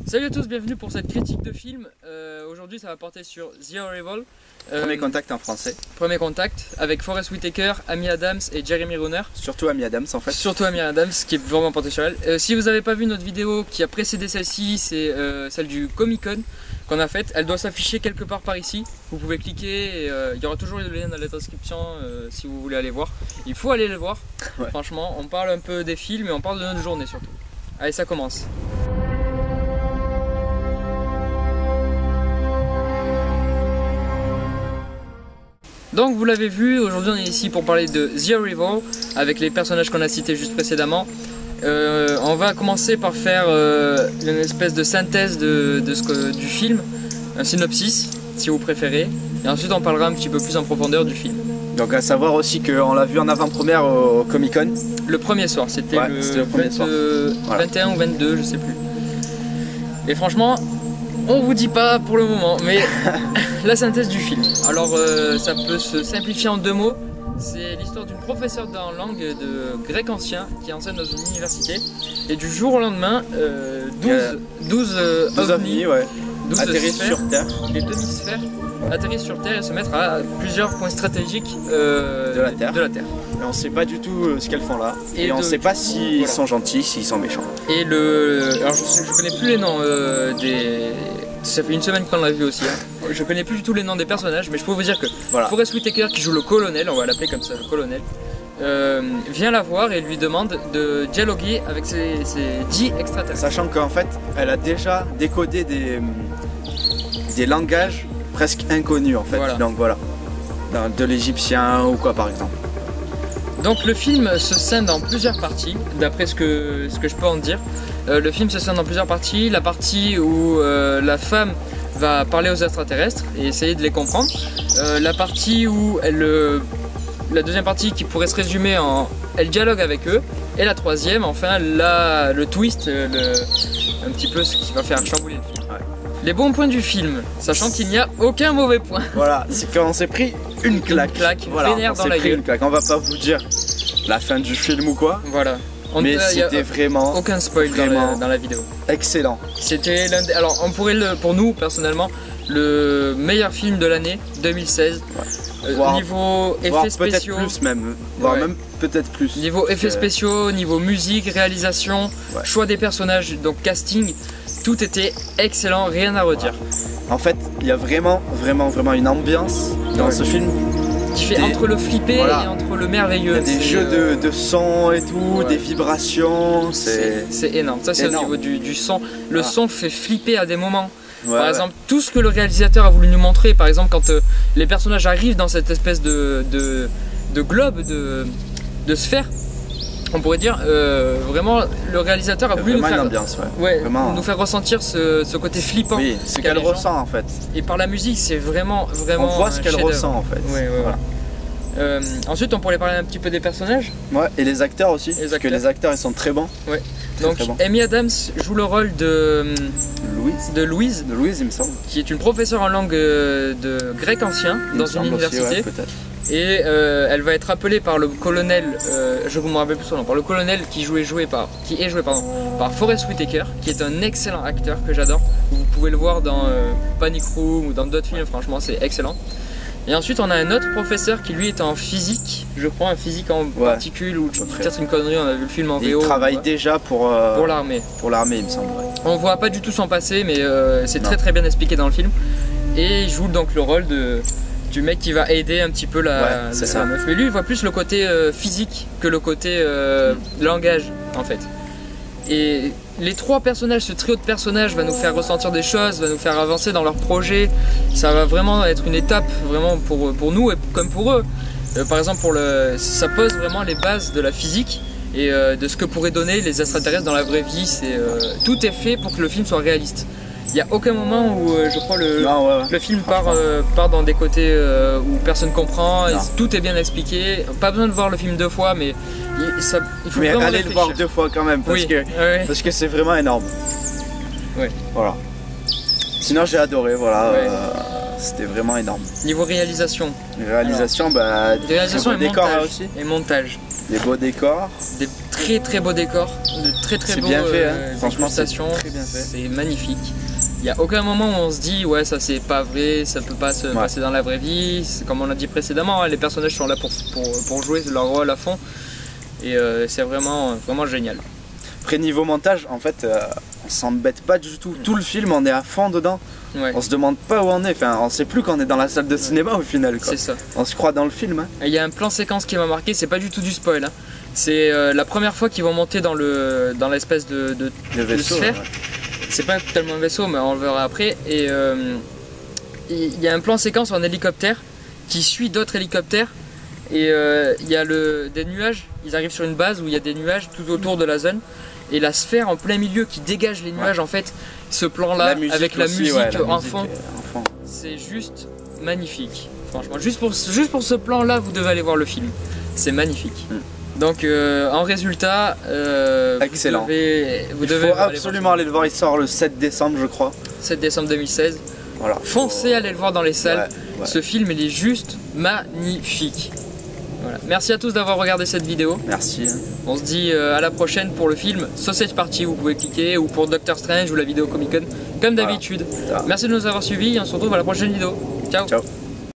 Salut à tous, bienvenue pour cette critique de film. Aujourd'hui ça va porter sur The Arrival. Premier contact en français. Premier contact avec Forest Whitaker, Amy Adams et Jeremy Renner. Surtout Amy Adams en fait. Surtout Amy Adams qui est vraiment porté sur elle. Si vous n'avez pas vu notre vidéo qui a précédé celle-ci, c'est celle du Comic Con qu'on a faite. Elle doit s'afficher quelque part par ici. Vous pouvez cliquer et il y aura toujours le lien dans la description si vous voulez aller voir. Il faut aller le voir. Ouais. Franchement, on parle un peu des films et on parle de notre journée surtout. Allez, ça commence. Donc vous l'avez vu, aujourd'hui on est ici pour parler de The Arrival avec les personnages qu'on a cités juste précédemment. On va commencer par faire une espèce de synthèse du film, un synopsis si vous préférez, et ensuite on parlera un petit peu plus en profondeur du film. Donc à savoir aussi qu'on l'a vu en avant-première au Comic Con. Le premier soir, c'était le premier soir. 21 ou 22, je sais plus. Et franchement, on vous dit pas pour le moment, mais la synthèse du film. Alors ça peut se simplifier en deux mots. C'est l'histoire d'une professeure en langue de grec ancien qui enseigne dans une université. Et du jour au lendemain, 12 ovnis atterrissent sur Terre. Les demi-sphères atterrissent sur Terre et se mettent à plusieurs points stratégiques de la Terre. Mais on ne sait pas du tout ce qu'elles font là. Et on ne sait pas s'ils sont gentils, s'ils sont méchants. Et alors je connais plus les noms Ça fait une semaine qu'on l'a vu aussi. Hein. Je connais plus du tout les noms des personnages, mais je peux vous dire que Forest Whitaker, qui joue le colonel, on va l'appeler comme ça, le colonel, vient la voir et lui demande de dialoguer avec ses 10 extraterrestres. Sachant qu'en fait, elle a déjà décodé des langages presque inconnus en fait. Donc voilà, de l'égyptien ou quoi par exemple. Donc le film se scinde en plusieurs parties, d'après ce que je peux en dire. Le film se scinde en plusieurs parties. La partie où la femme va parler aux extraterrestres et essayer de les comprendre. La partie où la deuxième partie qui pourrait se résumer en elle dialogue avec eux. Et la troisième, enfin, le twist, un petit peu ce qui va faire chambouler le film. Ouais. Les bons points du film, sachant qu'il n'y a aucun mauvais point. Voilà, c'est qu'on s'est pris une claque. Voilà, vénère dans la gueule. On va pas vous dire la fin du film ou quoi. Voilà. Mais c'était vraiment aucun spoil dans la vidéo. Excellent. C'était alors on pourrait pour nous personnellement le meilleur film de l'année 2016. Ouais. Niveau effets spéciaux, peut-être plus même, voire même peut-être plus. Niveau effets spéciaux, niveau musique, réalisation, choix des personnages, donc casting, tout était excellent, rien à redire. En fait, il y a vraiment une ambiance dans ce film. Qui fait entre le flippé et entre le merveilleux. Il y a des jeux de son et tout, des vibrations, c'est énorme. Ça c'est au niveau du son. Le son fait flipper à des moments. Par exemple, tout ce que le réalisateur a voulu nous montrer, par exemple quand les personnages arrivent dans cette espèce de globe, de sphère, on pourrait dire, vraiment le réalisateur a voulu nous faire ressentir ce côté flippant. Oui, ce qu'elle ressent en fait. Et par la musique, c'est vraiment on voit ce qu'elle ressent en fait. Ensuite, on pourrait parler un petit peu des personnages. Ouais, et les acteurs aussi, parce que les acteurs ils sont très bons. Ouais. Donc Amy Adams joue le rôle de Louise, il me semble. Qui est une professeure en langue de grec ancien dans une université. Et elle va être appelée par le colonel, je me rappelle plus son nom, par le colonel qui est joué par Forest Whitaker, qui est un excellent acteur que j'adore. Vous pouvez le voir dans Panic Room ou dans d'autres films, franchement c'est excellent. Et ensuite on a un autre professeur qui lui est en physique, je crois, un physique en particules ou peut-être une connerie, on a vu le film en VO. Il travaille déjà pour l'armée. Pour l'armée il me semble. On voit pas du tout son passé, mais c'est très bien expliqué dans le film. Et il joue donc le rôle du mec qui va aider un petit peu la meuf. Mais lui il voit plus le côté physique que le côté langage en fait. Et les trois personnages, ce trio de personnages va nous faire ressentir des choses, va nous faire avancer dans leur projet. Ça va vraiment être une étape vraiment pour nous et comme pour eux. Par exemple ça pose vraiment les bases de la physique et de ce que pourraient donner les extraterrestres dans la vraie vie. Tout est fait pour que le film soit réaliste. Il n'y a aucun moment où je crois le film part dans des côtés où personne ne comprend, et tout est bien expliqué. Pas besoin de voir le film deux fois, mais il faut vraiment aller le voir deux fois quand même, parce que c'est vraiment énorme. Voilà. Sinon j'ai adoré, c'était vraiment énorme. Niveau réalisation. Réalisation et montage. Aussi. Et montage. Des beaux décors. Des très beaux décors, de très beaux bien fait, hein. Franchement, c'est très bien fait. C'est magnifique. Il n'y a aucun moment où on se dit ouais ça c'est pas vrai, ça peut pas se passer dans la vraie vie. Comme on l'a dit précédemment, hein, les personnages sont là pour jouer leur rôle à fond. Et c'est vraiment génial. Après niveau montage, en fait, on s'embête pas du tout. Tout le film, on est à fond dedans. Ouais. On se demande pas où on est. Enfin, on sait plus qu'on est dans la salle de cinéma au final. C'est ça. On se croit dans le film. Hein. Il y a un plan séquence qui m'a marqué. C'est pas du tout du spoil. Hein. C'est la première fois qu'ils vont monter dans l'espèce de vaisseau, sphère. Ouais. C'est pas tellement un vaisseau, mais on le verra après. Et il y a un plan séquence en hélicoptère qui suit d'autres hélicoptères. Et il y a des nuages. Ils arrivent sur une base où il y a des nuages tout autour de la zone. Et la sphère en plein milieu qui dégage les nuages, en fait, ce plan-là, avec la musique en fond, c'est juste magnifique. Franchement, juste pour ce plan-là, vous devez aller voir le film. C'est magnifique. Donc, en résultat, excellent. Vous devez absolument aller le voir. Il sort le 7 décembre, je crois. 7 décembre 2016. Voilà. Foncez, allez le voir dans les salles. Ce film, il est juste magnifique. Voilà. Merci à tous d'avoir regardé cette vidéo. Merci. On se dit à la prochaine pour le film Sausage Party, vous pouvez cliquer, ou pour Doctor Strange ou la vidéo Comic Con, comme d'habitude. Merci de nous avoir suivis et on se retrouve à la prochaine vidéo. Ciao.